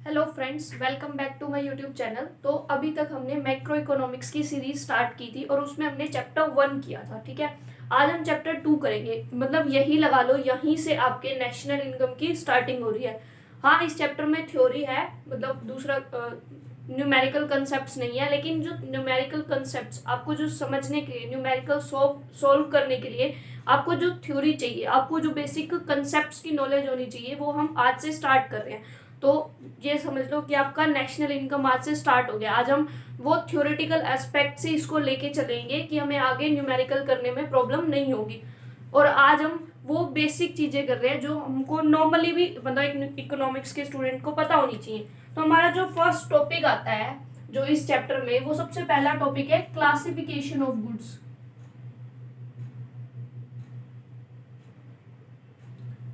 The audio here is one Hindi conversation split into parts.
Hello friends, welcome back to my YouTube channel. तो अभी तक हमने मैक्रो इकोनॉमिक्स की सीरीज स्टार्ट की थी और उसमें हमने चैप्टर 1 किया था। ठीक है, आज हम चैप्टर 2 करेंगे। मतलब यही लगा लो, यहीं से आपके नेशनल इनकम की स्टार्टिंग हो रही है। हाँ, इस चैप्टर में थ्योरी है, मतलब दूसरा न्यूमेरिकल कंसेप्ट्स नहीं है, लेकिन जो न्यूमेरिकल कंसेप्ट्स आपको जो समझने के लिए, न्यूमेरिकल सॉल्व करने के लिए आपको जो थ्योरी चाहिए, आपको जो बेसिक कंसेप्ट्स की नॉलेज होनी चाहिए, वो हम आज से स्टार्ट कर रहे हैं। तो ये समझ लो कि आपका नेशनल इनकम आज से स्टार्ट हो गया। आज हम वो थ्योरेटिकल एस्पेक्ट से इसको लेके चलेंगे कि हमें आगे न्यूमेरिकल करने में प्रॉब्लम नहीं होगी। और आज हम वो बेसिक चीजें कर रहे हैं जो हमको नॉर्मली भी, मतलब एक इकोनॉमिक्स के स्टूडेंट को पता होनी चाहिए। तो हमारा जो फर्स्ट टॉपिक आता है जो इस चैप्टर में, वो सबसे पहला टॉपिक है क्लासिफिकेशन ऑफ गुड्स।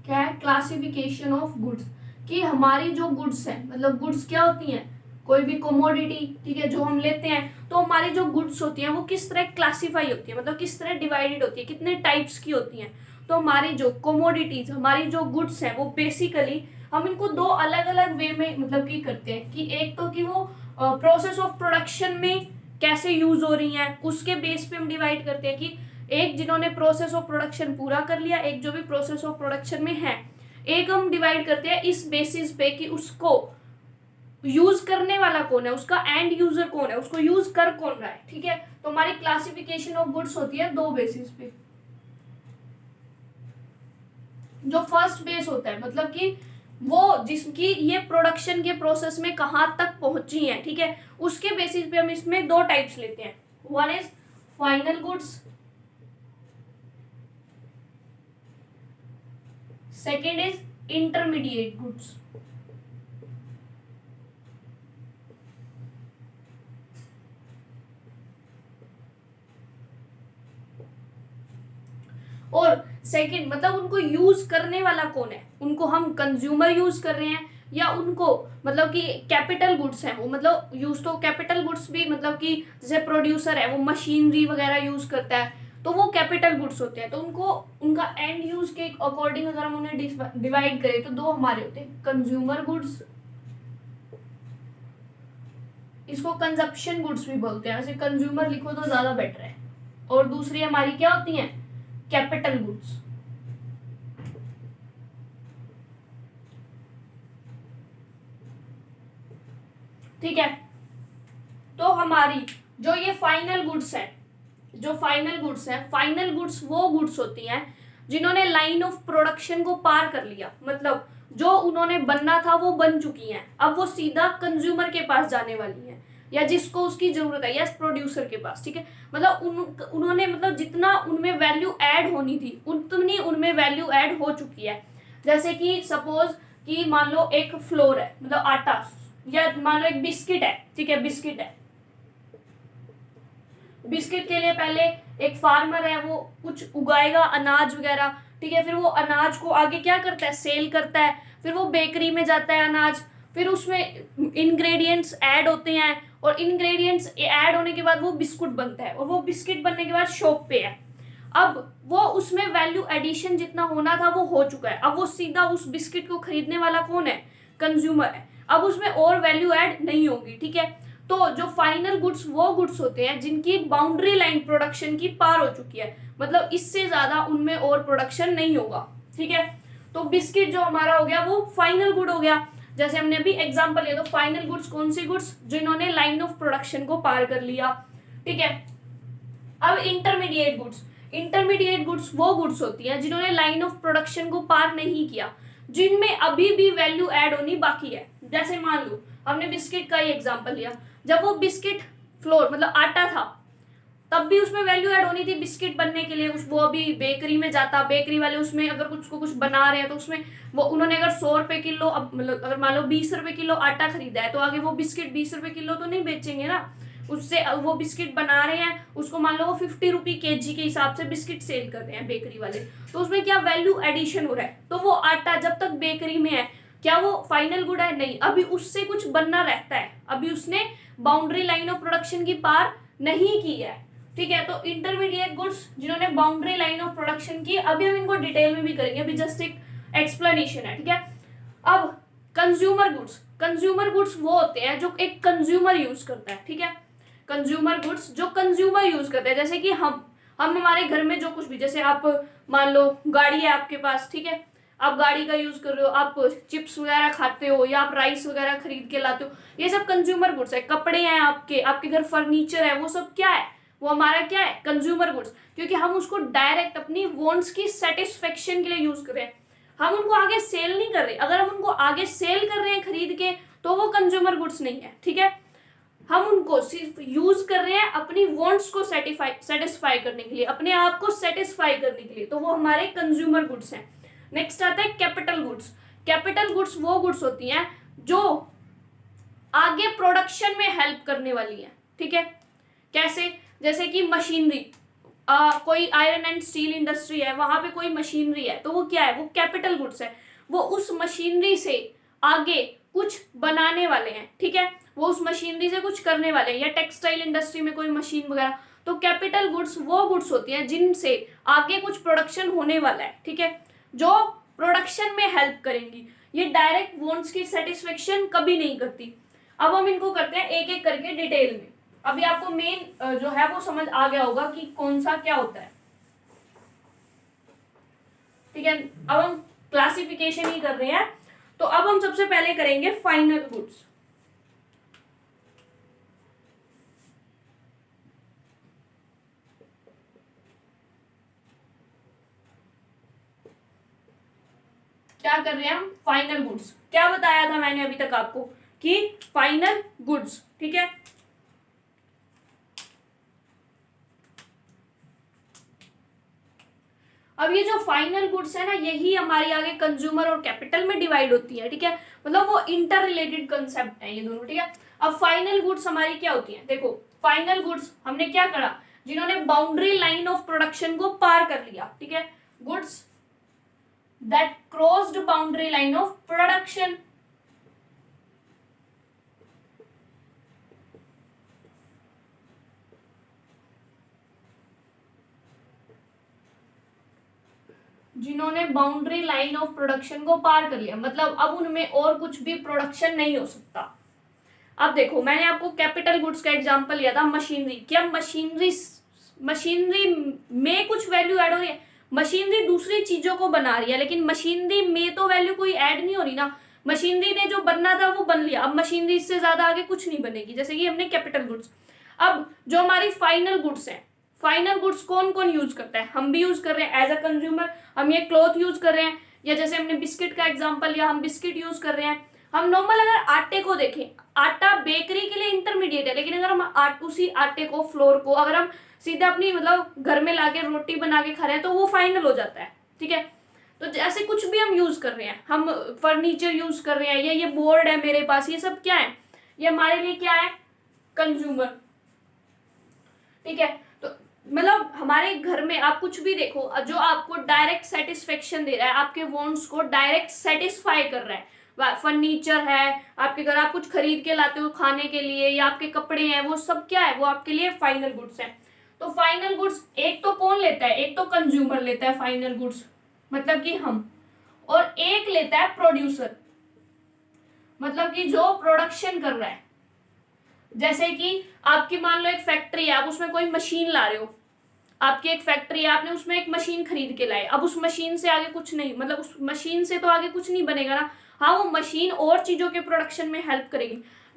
क्या है? Classification of goods. कि हमारी जो गुड्स है, मतलब गुड्स क्या होती हैं? कोई भी कोमोडिटी, ठीक है, जो हम लेते हैं, तो हमारी जो गुड्स होती हैं वो किस तरह क्लासिफाई होती है, मतलब किस तरह डिवाइडेड होती है, कितने टाइप्स की होती हैं। तो हमारी जो कोमोडिटीज, हमारी जो गुड्स हैं, वो बेसिकली हम इनको दो अलग अलग वे में मतलब की करते हैं। कि एक तो कि वो प्रोसेस ऑफ प्रोडक्शन में कैसे यूज हो रही हैं, उसके बेस पे हम डिवाइड करते हैं। कि एक जिन्होंने प्रोसेस ऑफ प्रोडक्शन पूरा कर लिया, एक जो भी प्रोसेस ऑफ प्रोडक्शन में है, एक हम डिवाइड करते हैं इस बेसिस पे कि उसको यूज करने वाला कौन है, उसका एंड यूजर कौन है, उसको यूज कर कौन रहा है। ठीक है, तो हमारी क्लासिफिकेशन ऑफ गुड्स होती है दो बेसिस पे। जो फर्स्ट बेस होता है, मतलब कि वो जिसकी ये प्रोडक्शन के प्रोसेस में कहां तक पहुंची है, ठीक है, उसके बेसिस पे हम इसमें दो टाइप्स लेते हैं। One is final goods, second is intermediate goods. और सेकंड मतलब उनको यूज करने वाला कौन है, उनको हम कंज्यूमर यूज कर रहे हैं या उनको मतलब कि कैपिटल गुड्स है वो, मतलब यूज तो कैपिटल गुड्स भी, मतलब कि जैसे प्रोड्यूसर है वो मशीनरी वगैरह यूज करता है, तो वो कैपिटल गुड्स होते हैं। तो उनको उनका एंड यूज के अकॉर्डिंग अगर हम उन्हें डिवाइड करें तो दो हमारे होते हैं, कंज्यूमर गुड्स, इसको कंजप्शन गुड्स भी बोलते हैं, वैसे कंज्यूमर लिखो तो ज्यादा बेटर है। और दूसरी हमारी क्या होती है? Capital goods. ठीक है, तो हमारी जो ये फाइनल गुड्स है, जो फाइनल गुड्स है, फाइनल गुड्स वो गुड्स होती हैं जिन्होंने लाइन ऑफ प्रोडक्शन को पार कर लिया, मतलब जो उन्होंने बनना था वो बन चुकी हैं, अब वो सीधा कंज्यूमर के पास जाने वाली हैं या जिसको उसकी जरूरत है, या प्रोड्यूसर के पास। ठीक है, मतलब उन्होंने मतलब जितना उनमें वैल्यू ऐड होनी थी उतनी उनमें वैल्यू ऐड हो चुकी है। जैसे कि सपोज कि मान लो एक फ्लोर है, मतलब आटा, या मान लो एक बिस्किट है, ठीक है, बिस्किट है, बिस्किट के लिए पहले एक फार्मर है, वो कुछ उगाएगा अनाज वगैरह, ठीक है, फिर वो अनाज को आगे क्या करता है? सेल करता है, फिर वो बेकरी में जाता है अनाज, फिर उसमें इंग्रेडिएंट्स ऐड होते हैं, और इंग्रेडिएंट्स ऐड होने के बाद वो बिस्कुट बनता है, और वो बिस्किट बनने के बाद शॉप पे है। अब वो उसमें वैल्यू एडिशन जितना होना था वो हो चुका है, अब वो सीधा उस बिस्किट को खरीदने वाला कौन है? कंज्यूमर है। अब उसमें और वैल्यू ऐड नहीं होगी। ठीक है, तो जो फाइनल गुड्स वो गुड्स होते हैं जिनकी बाउंड्री लाइन प्रोडक्शन की पार हो चुकी है, मतलब इससे ज्यादा उनमें और प्रोडक्शन नहीं होगा। ठीक है, तो बिस्किट जो हमारा हो गया वो फाइनल गुड हो गया। जैसे हमने अभी एग्जांपल लिया, तो फाइनल गुड्स कौन सी गुड्स? जिन्होंने लाइन ऑफ प्रोडक्शन को पार कर लिया। ठीक है, अब इंटरमीडिएट गुड्स, इंटरमीडिएट गुड्स वो गुड्स होती हैं जिन्होंने लाइन ऑफ प्रोडक्शन को पार नहीं किया, जिनमें अभी भी वैल्यू ऐड होनी बाकी है। जैसे मान लो हमने बिस्किट का ही एग्जांपल लिया, जब वो बिस्किट फ्लोर मतलब आटा था, तब भी उसमें वैल्यू ऐड होनी थी बिस्किट बनने के लिए। वो अभी बेकरी में जाता, बेकरी वाले उसमें अगर कुछ बना रहे हैं तो उसमें वो उन्होंने अगर 100 रुपए किलो, अब मतलब अगर मान लो 20 रुपए किलो आटा खरीदा है, तो आगे वो बिस्किट 20 रुपए किलो तो नहीं बेचेंगे ना, उससे वो बिस्किट बना रहे हैं, उसको मान लो वो 50 रुपी केजी के हिसाब से बिस्किट सेल कर रहे हैं बेकरी वाले, तो उसमें क्या वैल्यू एडिशन हो रहा है। तो वो आटा जब तक बेकरी में है, क्या वो फाइनल गुड है? नहीं, अभी उससे कुछ बनना रहता है, अभी उसने बाउंड्री लाइन ऑफ प्रोडक्शन की पार नहीं की है। ठीक है, तो इंटरमीडिएट गुड्स जिन्होंने बाउंड्री लाइन ऑफ प्रोडक्शन की, अभी हम इनको डिटेल में भी करेंगे, अभी जस्ट एक एक्सप्लेनेशन है। ठीक है, अब कंज्यूमर गुड्स वो होते हैं जो एक कंज्यूमर यूज करता है, ठीक है। कंज्यूमर गुड्स जो कंज्यूमर यूज करते हैं, जैसे कि हम हमारे घर में जो कुछ भी, जैसे आप मान लो गाड़ी है आपके पास, ठीक है, आप गाड़ी का यूज कर रहे हो, आप चिप्स वगैरह खाते हो या आप राइस वगैरह खरीद के लाते हो, ये सब कंज्यूमर गुड्स है। कपड़े हैं आपके घर फर्नीचर है, वो सब क्या है, वो हमारा क्या है, कंज्यूमर गुड्स, क्योंकि हम उसको डायरेक्ट अपनी वांट्स की सेटिस्फेक्शन के लिए यूज कर रहे हैं, हम उनको आगे सेल नहीं कर रहे। अगर हम उनको आगे सेल कर रहे हैं खरीद के, तो वो कंज्यूमर गुड्स नहीं है, ठीक है। हम उनको सिर्फ यूज कर रहे हैं अपनी वांट्स को सेटिस्फाई करने के लिए, अपने आप को सेटिस्फाई करने के लिए, तो वो हमारे कंज्यूमर गुड्स हैं। नेक्स्ट आता है कैपिटल गुड्स। कैपिटल गुड्स वो गुड्स होती हैं जो आगे प्रोडक्शन में हेल्प करने वाली है, ठीक है। कैसे, जैसे कि मशीनरी, कोई आयरन एंड स्टील इंडस्ट्री है, वहां पे कोई मशीनरी है, तो वो क्या है, वो कैपिटल गुड्स है। वो उस मशीनरी से आगे कुछ बनाने वाले हैं, ठीक है, वो उस मशीनरी से कुछ करने वाले हैं, या टेक्सटाइल इंडस्ट्री में कोई मशीन वगैरह, तो कैपिटल गुड्स वो गुड्स होती हैं जिनसे आगे कुछ प्रोडक्शन होने वाला है, ठीक है, जो प्रोडक्शन में हेल्प करेंगी। ये डायरेक्ट वांट्स की सेटिस्फेक्शन कभी नहीं करती। अब हम इनको करते हैं एक एक करके डिटेल में। अभी आपको मेन जो है वो समझ आ गया होगा कि कौन सा क्या होता है, ठीक है। अब हम क्लासिफिकेशन ही कर रहे हैं, तो अब हम सबसे पहले करेंगे फाइनल गुड्स। क्या कर रहे हैं हम, फाइनल गुड्स। क्या बताया था मैंने अभी तक आपको कि फाइनल गुड्स, ठीक है। अब ये जो फाइनल गुड्स है ना, यही हमारी आगे कंज्यूमर और कैपिटल में डिवाइड होती है, ठीक है, मतलब वो इंटर रिलेटेड कंसेप्ट है ये दोनों, ठीक है। अब फाइनल गुड्स हमारी क्या होती है, देखो फाइनल गुड्स हमने क्या करा, जिन्होंने बाउंड्री लाइन ऑफ प्रोडक्शन को पार कर लिया, ठीक है, goods that crossed boundary line of production। जिन्होंने बाउंड्री लाइन ऑफ प्रोडक्शन को पार कर लिया, मतलब अब उनमें और कुछ भी प्रोडक्शन नहीं हो सकता। अब देखो मैंने आपको कैपिटल गुड्स का एग्जांपल लिया था मशीनरी। क्या मशीनरी में कुछ वैल्यू ऐड हो रही है, मशीनरी दूसरी चीजों को बना रही है, लेकिन मशीनरी में तो वैल्यू कोई ऐड नहीं हो रही ना, मशीनरी ने जो बनना था वो बन लिया, अब मशीनरी से ज्यादा आगे कुछ नहीं बनेगी, जैसे कि हमने कैपिटल गुड्स। अब जो हमारी फाइनल गुड्स है, फाइनल गुड्स कौन कौन यूज करता है, हम भी यूज कर रहे हैं एज अ कंज्यूमर, हम ये क्लॉथ यूज कर रहे हैं, या जैसे हमने बिस्किट का एग्जाम्पल लिया, हम बिस्किट यूज कर रहे हैं। हम नॉर्मल अगर आटे को देखें, आटा बेकरी के लिए इंटरमीडिएट है, लेकिन अगर हम उसी आटे को, फ्लोर को अगर हम सीधा अपनी मतलब घर में लाके रोटी बना के खा रहे हैं, तो वो फाइनल हो जाता है, ठीक है। तो जैसे कुछ भी हम यूज कर रहे हैं, हम फर्नीचर यूज कर रहे हैं, या ये बोर्ड है मेरे पास, ये सब क्या है, ये हमारे लिए क्या है, कंज्यूमर, ठीक है। तो मतलब हमारे घर में आप कुछ भी देखो जो आपको डायरेक्ट सेटिस्फेक्शन दे रहा है, आपके वांट्स को डायरेक्ट सेटिस्फाई कर रहा है, फर्नीचर है आपके घर, आप कुछ खरीद के लाते हो खाने के लिए, या आपके कपड़े हैं, वो सब क्या है, वो आपके लिए फाइनल गुड्स है। तो फाइनल गुड्स एक तो कौन लेता है, एक तो कंज्यूमर लेता है फाइनल गुड्स, मतलब कि हम, और एक लेता है प्रोड्यूसर, मतलब कि जो प्रोडक्शन कर रहा है। जैसे कि आपकी मान लो एक फैक्ट्री है, आप उसमें कोई मशीन ला रहे हो, आपकी एक फैक्ट्री है, आपने उसमें एक मशीन खरीद के लाए, अब उस मशीन से आगे कुछ नहीं, मतलब उस मशीन से तो आगे कुछ नहीं बनेगा ना, हाँ वो मशीन और चीजों के प्रोडक्शन में हेल्प करेगी,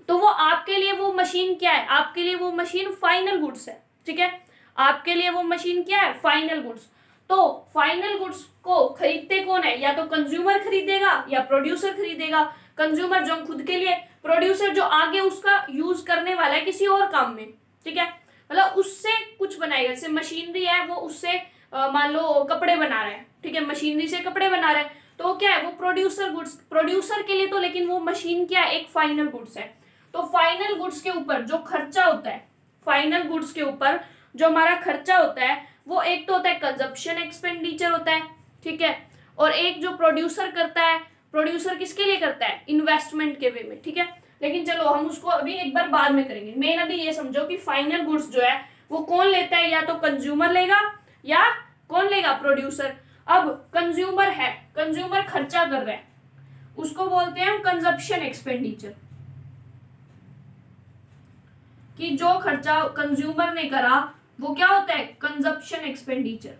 तो वो आपके लिए वो मशीन क्या है, आपके लिए वो मशीन फाइनल गुड्स है, ठीक है, आपके लिए वो मशीन क्या है, फाइनल गुड्स। तो फाइनल गुड्स को खरीदते कौन है, या तो कंज्यूमर खरीदेगा या प्रोड्यूसर खरीदेगा। कंज्यूमर जो खुद के लिए, प्रोड्यूसर जो आगे उसका यूज करने वाला है किसी और काम में, ठीक है, मतलब उससे कुछ बनाएगा। जैसे मशीनरी है, वो उससे मान लो कपड़े बना रहा है, ठीक है, मशीनरी से कपड़े बना रहा है, तो क्या है वो प्रोड्यूसर गुड्स, प्रोड्यूसर के लिए तो, लेकिन वो मशीन क्या है, एक फाइनल गुड्स है। तो फाइनल गुड्स के ऊपर जो खर्चा होता है, फाइनल गुड्स के ऊपर जो हमारा खर्चा होता है, वो एक तो होता है कंजप्शन एक्सपेंडिचर होता है, ठीक है, और एक जो प्रोड्यूसर करता है, प्रोड्यूसर किसके लिए करता है, इन्वेस्टमेंट के वे में, ठीक है। लेकिन चलो हम उसको अभी एक बार बाद में करेंगे। मेन अभी ये समझो कि फाइनल गुड्स जो है वो कौन लेता है, या तो कंज्यूमर लेगा या कौन लेगा, प्रोड्यूसर। अब कंज्यूमर है, कंज्यूमर खर्चा कर रहा है, उसको बोलते हैं हम कंजप्शन एक्सपेंडिचर, कि जो खर्चा कंज्यूमर ने करा वो क्या होता है, कंजप्शन एक्सपेंडिचर।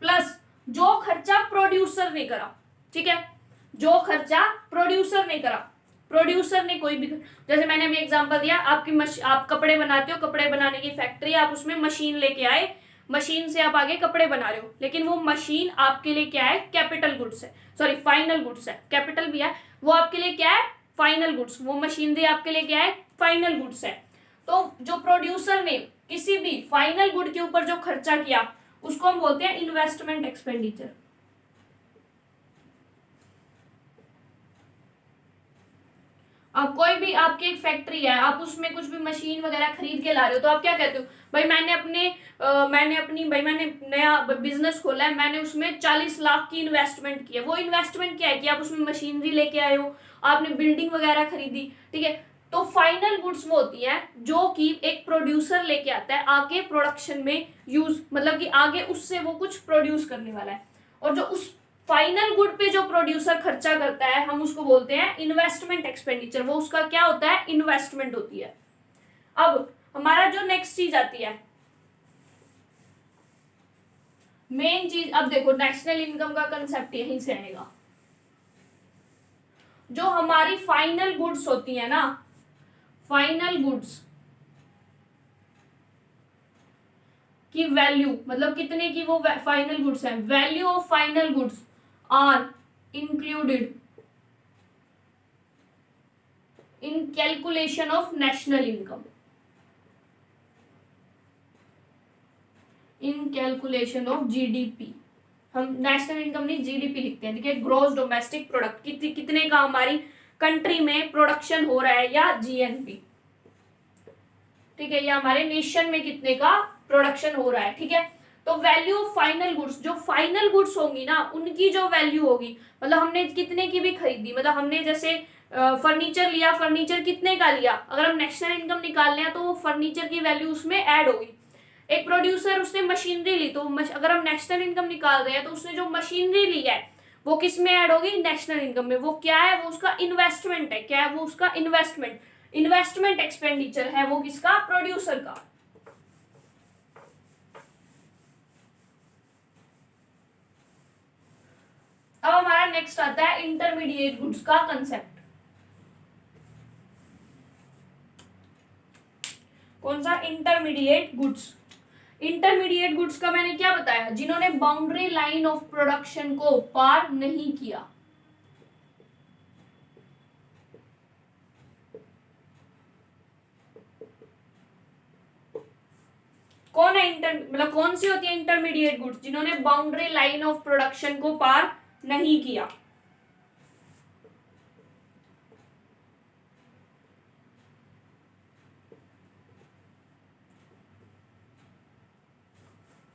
प्लस जो खर्चा प्रोड्यूसर ने करा, ठीक है, जो खर्चा प्रोड्यूसर ने करा, प्रोड्यूसर ने कोई भी, जैसे मैंने अभी एग्जांपल दिया, आप कपड़े बनाते हो, कपड़े बनाने की फैक्ट्री, आप उसमें मशीन लेके आए, मशीन से आप आगे कपड़े बना रहे हो, लेकिन वो मशीन आपके लिए क्या है, कैपिटल गुड्स है, सॉरी फाइनल गुड्स है, कैपिटल भी है, वो आपके लिए क्या है, फाइनल गुड्स, वो मशीनरी आपके लिए क्या है, फाइनल गुड्स है। तो जो प्रोड्यूसर ने किसी भी फाइनल गुड के ऊपर जो खर्चा किया उसको हम बोलते हैं इन्वेस्टमेंट एक्सपेंडिचर। अब कोई भी आपकी एक फैक्ट्री है, आप उसमें कुछ भी मशीन वगैरह खरीद के ला रहे हो, तो आप क्या कहते हो, भाई मैंने नया बिजनेस खोला है, मैंने उसमें 40 लाख की इन्वेस्टमेंट की है। वो इन्वेस्टमेंट क्या है कि आप उसमें मशीनरी लेके आए हो, आपने बिल्डिंग वगैरह खरीदी, ठीक है। तो फाइनल गुड्स वो होती है जो कि एक प्रोड्यूसर लेके आता है आगे प्रोडक्शन में यूज, मतलब कि आगे उससे वो कुछ प्रोड्यूस करने वाला है, और जो उस फाइनल गुड पे जो प्रोड्यूसर खर्चा करता है हम उसको बोलते हैं इन्वेस्टमेंट एक्सपेंडिचर। वो उसका क्या होता है, इन्वेस्टमेंट होती है। अब हमारा जो नेक्स्ट चीज आती है, मेन चीज, अब देखो नेशनल इनकम का कंसेप्ट यहीं से आएगा। जो हमारी फाइनल गुड्स होती है ना, फाइनल गुड्स की वैल्यू, मतलब कितने की वो फाइनल गुड्स है, value of final goods are included in calculation of national income, in calculation of GDP. हम नेशनल इनकम नहीं, जीडीपी लिखते हैं, ठीक है, ग्रॉस डोमेस्टिक प्रोडक्ट, कितने का हमारी कंट्री में प्रोडक्शन हो रहा है, या जीएनपी, ठीक है, या हमारे नेशन में कितने का प्रोडक्शन हो रहा है, ठीक है। तो वैल्यू ऑफ फाइनल गुड्स, जो फाइनल गुड्स होंगी ना उनकी जो वैल्यू होगी, मतलब हमने कितने की भी खरीदी, मतलब हमने जैसे फर्नीचर लिया, फर्नीचर कितने का लिया, अगर हम नेशनल इनकम निकाल रहे हैं तो वो फर्नीचर की वैल्यू उसमें ऐड होगी। एक प्रोड्यूसर उसने मशीनरी ली, तो अगर हम नेशनल इनकम निकाल रहे हैं तो उसने जो मशीनरी ली है वो किस में ऐड होगी, नेशनल इनकम में। वो क्या है, वो उसका इन्वेस्टमेंट है, क्या है वो उसका इन्वेस्टमेंट, इन्वेस्टमेंट एक्सपेंडिचर है वो किसका, प्रोड्यूसर का। अब हमारा नेक्स्ट आता है इंटरमीडिएट गुड्स का कंसेप्ट। कौन सा, इंटरमीडिएट गुड्स। इंटरमीडिएट गुड्स का मैंने क्या बताया, जिन्होंने बाउंड्री लाइन ऑफ प्रोडक्शन को पार नहीं किया। कौन है मतलब कौन सी होती है इंटरमीडिएट गुड्स, जिन्होंने बाउंड्री लाइन ऑफ प्रोडक्शन को पार नहीं किया।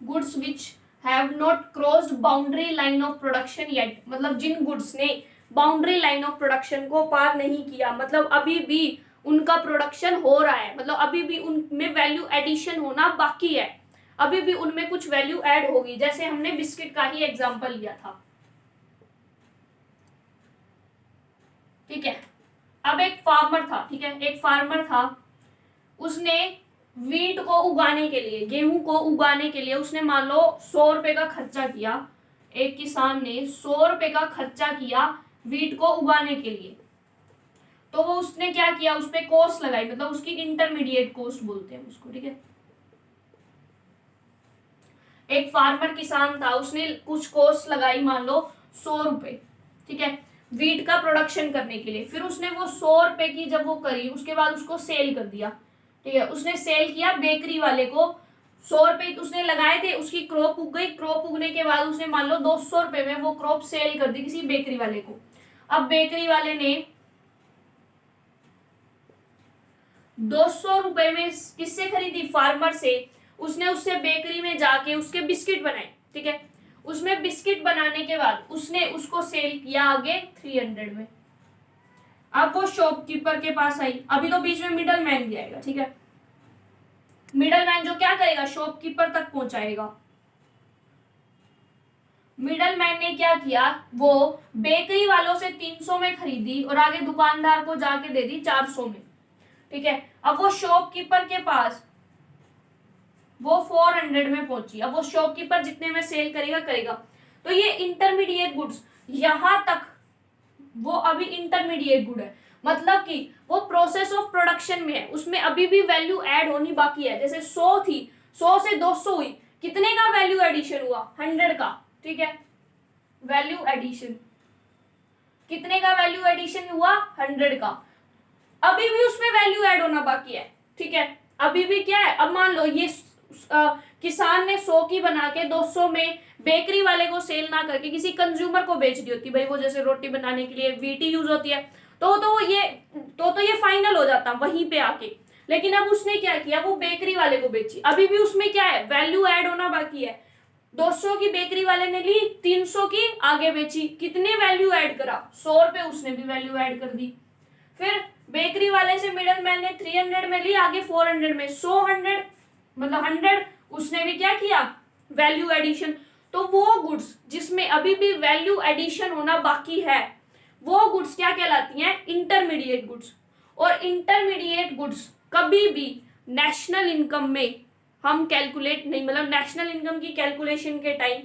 Goods which have not crossed boundary line of production yet, मतलब जिन गुड्स ने बाउंड्री लाइन ऑफ प्रोडक्शन को पार नहीं किया, मतलब अभी भी उनका प्रोडक्शन हो रहा है, मतलब अभी भी उनमें वैल्यू एडिशन होना बाकी है, अभी भी उनमें कुछ वैल्यू ऐड होगी। जैसे हमने बिस्किट का ही एग्जांपल लिया था, ठीक है। अब एक फार्मर था, ठीक है, एक फार्मर था, उसने वीट को उगाने के लिए, गेहूं को उगाने के लिए उसने मान लो 100 रुपए का खर्चा किया। एक किसान ने 100 रुपए का खर्चा किया वीट को उगाने के लिए, तो वो उसने क्या किया, उस पर कॉस्ट लगाई, मतलब उसकी इंटरमीडिएट कॉस्ट बोलते हैं उसको, ठीक है। एक फार्मर किसान था, उसने कुछ कॉस्ट लगाई, मान लो 100 रुपए, ठीक है, वीट का प्रोडक्शन करने के लिए। फिर उसने वो 100 रुपए की जब वो करी, उसके बाद उसको सेल कर दिया, ठीक है। उसने सेल किया बेकरी वाले को, 100 रुपए उसने लगाए थे, उसकी क्रॉप उग गई, क्रॉप उगने के बाद उसने मान लो 200 रुपए में वो क्रॉप सेल कर दी किसी बेकरी वाले को। अब बेकरी वाले ने 200 रुपए में किससे खरीदी, फार्मर से। उसने उससे बेकरी में जाके उसके बिस्किट बनाए, ठीक है। उसमें बिस्किट बनाने के बाद उसने उसको सेल किया आगे 300 में। अब वो शॉपकीपर के पास आई, अभी तो बीच में मिडल मैन भी आएगा, ठीक है। मिडल मैन जो क्या करेगा, शॉपकीपर तक पहुंचाएगा। मिडल मैन ने क्या किया, वो बेकरी वालों से 300 में खरीदी और आगे दुकानदार को जाके दे दी 400 में, ठीक है। अब वो शॉपकीपर के पास वो 400 में पहुंची, अब वो शॉपकीपर जितने में सेल करेगा करेगा। तो ये इंटरमीडिएट गुड्स, यहां तक वो अभी इंटरमीडिएट गुड है, मतलब कि वो प्रोसेस ऑफ प्रोडक्शन में है, उसमें अभी भी वैल्यू ऐड होनी बाकी है। जैसे 100 थी, 100 से 200 हुई, कितने का वैल्यू एडिशन हुआ, 100 का, ठीक है। वैल्यू एडिशन कितने का वैल्यू एडिशन हुआ, 100 का। अभी भी उसमें वैल्यू ऐड होना बाकी है, ठीक है। अभी भी क्या है, अब मान लो ये किसान ने 100 की बना के 200 में बेकरी वाले को सेल ना करके किसी कंज्यूमर को बेच दी होती, भाई वो जैसे रोटी बनाने के लिए वीटी यूज होती है, तो ये फाइनल हो जाता वहीं पे आके। लेकिन अब उसने क्या किया, वो बेकरी वाले को बेची, अभी भी उसमें क्या है, वैल्यू ऐड होना बाकी है। 200 की बेकरी वाले ने ली, 300 की आगे बेची, कितने वैल्यू ऐड करा, 100 रुपए उसने भी वैल्यू ऐड कर दी। फिर बेकरी वाले से मिडल मैन ने 300 में ली, आगे 400 में, 100 मतलब 100 उसने भी क्या किया, वैल्यू एडिशन। तो वो गुड्स जिसमें अभी भी वैल्यू एडिशन होना बाकी है, वो गुड्स क्या कहलाती हैं, इंटरमीडिएट गुड्स। और इंटरमीडिएट गुड्स कभी भी नेशनल इनकम में हम कैलकुलेट नहीं, मतलब नेशनल इनकम की कैलकुलेशन के टाइम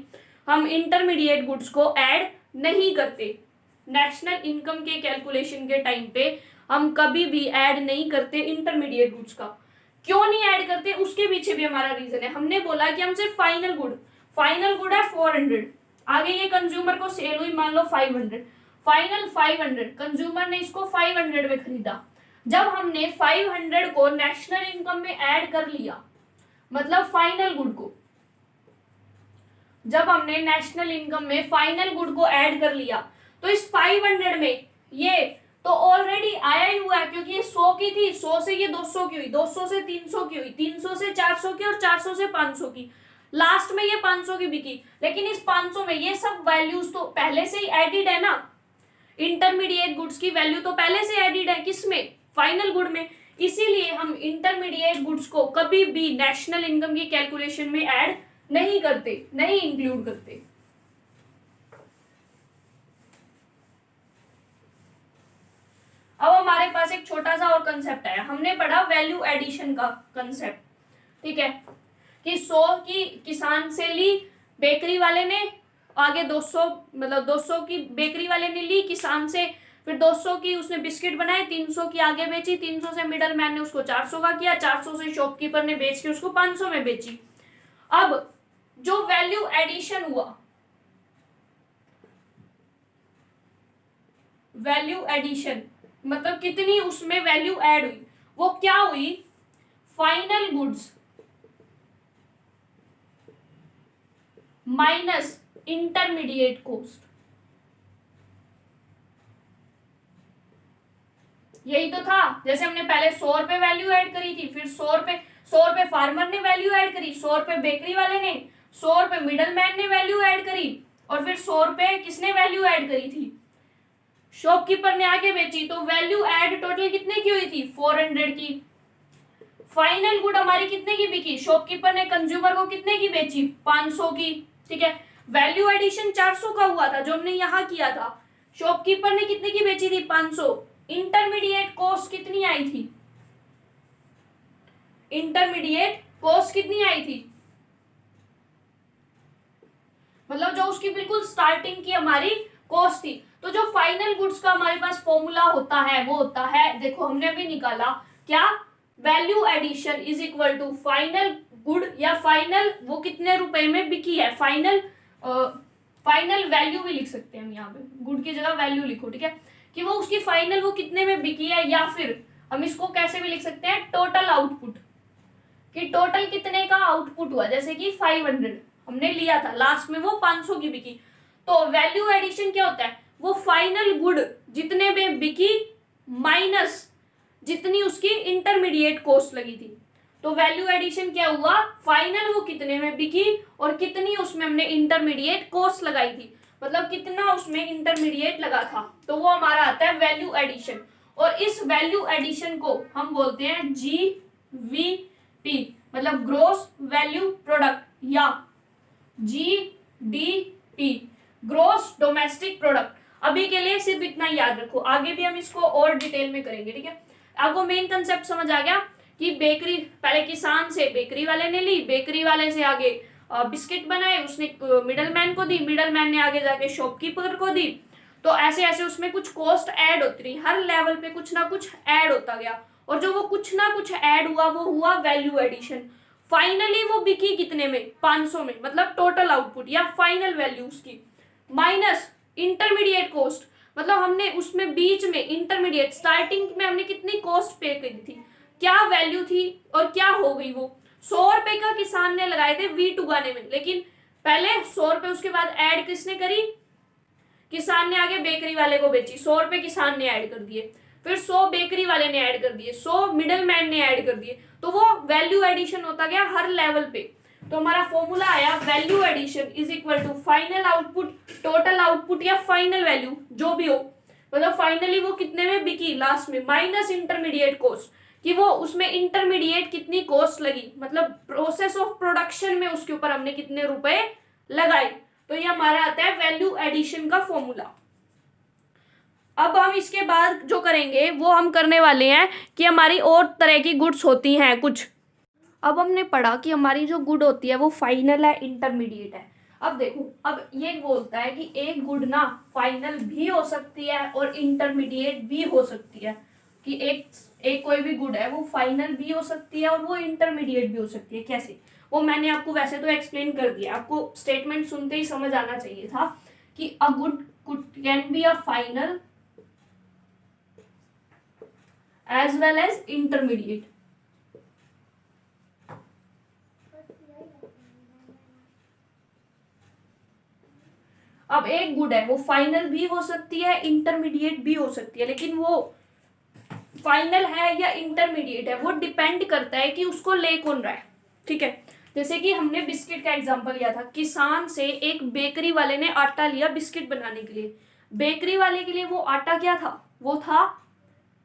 हम इंटरमीडिएट गुड्स को ऐड नहीं करते। नेशनल इनकम के कैलकुलेशन के टाइम पे हम कभी भी ऐड नहीं करते इंटरमीडिएट गुड्स का। क्यों नहीं ऐड करते, उसके पीछे भी हमारा रीजन है। हमने बोला कि हम सिर्फ फाइनल गुड है 400, आगे ये कंज्यूमर को सेल हुई मान लो 500, फाइनल 500, कंज्यूमर ने इसको 500 में खरीदा। जब हमने 500 को नेशनल इनकम में ऐड कर लिया, मतलब फाइनल गुड को, जब हमने नेशनल इनकम में फाइनल गुड को ऐड कर लिया, तो इस 500 में ये तो ऑलरेडी आया ही हुआ है, क्योंकि ये 100 की थी, 100 से ये 200 की हुई, 200 से 300 की हुई, 300 से 400 की और 400 से 500 की, लास्ट में ये 500 की बिकी। लेकिन इस 500 में ये सब वैल्यूज तो पहले से ही एडिड है ना, इंटरमीडिएट गुड्स की वैल्यू तो पहले से एडिड है, किसमें, फाइनल गुड में। इसीलिए हम इंटरमीडिएट गुड्स को कभी भी नेशनल इनकम की कैलकुलेशन में ऐड नहीं करते, नहीं इंक्लूड करते। अब हमारे पास एक छोटा सा और कंसेप्ट आया, हमने पढ़ा वैल्यू एडिशन का कंसेप्ट, ठीक है, कि 100 की किसान से ली बेकरी वाले ने, आगे 200 मतलब 200 की बेकरी वाले ने ली किसान से, फिर 200 की उसने बिस्किट बनाए, 300 की आगे बेची, 300 से मिडल मैन ने उसको 400 का किया, 400 से शॉपकीपर ने बेच के उसको 500 में बेची। अब जो वैल्यू एडिशन हुआ, वैल्यू एडिशन मतलब कितनी उसमें वैल्यू ऐड हुई, वो क्या हुई, final goods minus intermediate cost. यही तो था, जैसे हमने पहले 100 रुपए वैल्यू ऐड करी थी, फिर 100 रुपए फार्मर ने वैल्यू ऐड करी, 100 रुपए बेकरी वाले ने, 100 रुपए मिडल मैन ने वैल्यू ऐड करी, और फिर 100 रुपए किसने वैल्यू ऐड करी थी, शॉपकीपर ने आगे बेची। तो वैल्यू ऐड टोटल कितने की हुई थी, 400 की। फाइनल गुड हमारी कितने की बिकी, शॉपकीपर ने कंज्यूमर को कितने की बेची, 500 की, ठीक है। वैल्यू एडिशन 400 का हुआ था जो हमने यहां किया था, शॉपकीपर ने कितने की बेची थी, 500। इंटरमीडिएट कॉस्ट कितनी आई थी, इंटरमीडिएट कॉस्ट कितनी आई थी, मतलब जो उसकी बिल्कुल स्टार्टिंग की हमारी कॉस्ट थी। तो जो फाइनल गुड्स का हमारे पास फॉर्मूला होता है वो होता है, देखो हमने अभी निकाला क्या, value addition is equal to final good, या फाइनल वो कितने रुपए में बिकी है, फाइनल वैल्यू भी लिख सकते हैं हम यहाँ पे, गुड की जगह वैल्यू लिखो, ठीक है, कि वो उसकी फाइनल वो कितने में बिकी है, या फिर हम इसको कैसे भी लिख सकते हैं, टोटल आउटपुट, कि टोटल कितने का आउटपुट हुआ, जैसे कि 500 हमने लिया था, लास्ट में वो 500 की बिकी। तो वैल्यू एडिशन क्या होता है, वो फाइनल गुड जितने में बिकी माइनस जितनी उसकी इंटरमीडिएट कॉस्ट लगी थी। तो वैल्यू एडिशन क्या हुआ, फाइनल वो कितने में बिकी और कितनी उसमें हमने इंटरमीडिएट कॉस्ट लगाई थी, मतलब कितना उसमें इंटरमीडिएट लगा था, तो वो हमारा आता है वैल्यू एडिशन। और इस वैल्यू एडिशन को हम बोलते हैं GVP, मतलब ग्रोस वैल्यू प्रोडक्ट, या GDP, ग्रोस डोमेस्टिक प्रोडक्ट। अभी के लिए सिर्फ इतना याद रखो, आगे भी हम इसको और डिटेल में करेंगे, ठीक है। आपको मेन कंसेप्ट समझ आ गया कि बेकरी, पहले किसान से बेकरी वाले ने ली, बेकरी वाले से आगे बिस्किट बनाए, उसने मिडल मैन को दी, मिडल मैन ने आगे जाके शॉपकीपर को दी। तो ऐसे ऐसे उसमें कुछ कॉस्ट ऐड होती रही, हर लेवल पे कुछ ना कुछ ऐड होता गया, और जो वो कुछ ना कुछ ऐड हुआ वो हुआ वैल्यू एडिशन। फाइनली वो बिकी कितने में, 500 में, मतलब टोटल आउटपुट या फाइनल वैल्यू उसकी, माइनस इंटरमीडिएट कॉस्ट, मतलब हमने उसमें बीच में इंटरमीडिएट स्टार्टिंग में हमने कितनी कॉस्ट पे करी थी, क्या वैल्यू थी और क्या हो गई वो। 100 रुपए का किसान ने लगाए थे वीट उगाने में, लेकिन पहले 100 रुपए उसके बाद ऐड किसने करी, किसान ने आगे बेकरी वाले को बेची, 100 रुपए किसान ने ऐड कर दिए, फिर 100 बेकरी वाले ने ऐड कर दिए, 100 मिडल मैन ने ऐड कर दिए, तो वो वैल्यू एडिशन होता गया हर लेवल पे। तो हमारा फॉर्मूला आया value addition is equal to final output, total output या फाइनल वैल्यू जो भी हो, मतलब फाइनली वो कितने में बिकी लास्ट में, माइनस इंटरमीडिएट कॉस्ट, कि वो उसमें इंटरमीडिएट कितनी कॉस्ट लगी, मतलब प्रोसेस ऑफ प्रोडक्शन में उसके ऊपर हमने कितने रुपए लगाए। तो ये हमारा आता है वैल्यू एडिशन का फॉर्मूला। अब हम इसके बाद जो करेंगे वो हम करने वाले हैं कि हमारी और तरह की गुड्स होती हैं कुछ। अब हमने पढ़ा कि हमारी जो गुड होती है वो फाइनल है, इंटरमीडिएट है। अब देखो, अब ये बोलता है कि एक गुड ना फाइनल भी हो सकती है और इंटरमीडिएट भी हो सकती है, कि एक कोई भी गुड है वो फाइनल भी हो सकती है और वो इंटरमीडिएट भी हो सकती है। कैसे, वो मैंने आपको वैसे तो एक्सप्लेन कर दिया, आपको स्टेटमेंट सुनते ही समझ आना चाहिए था कि a good can be a final as well as intermediate. अब एक गुड है वो फाइनल भी हो सकती है, इंटरमीडिएट भी हो सकती है, लेकिन वो फाइनल है या इंटरमीडिएट है वो डिपेंड करता है कि उसको ले कौन रहा है, ठीक है। जैसे कि हमने बिस्किट का एग्जांपल लिया था, किसान से एक बेकरी वाले ने आटा लिया बिस्किट बनाने के लिए, बेकरी वाले के लिए वो आटा क्या था, वो था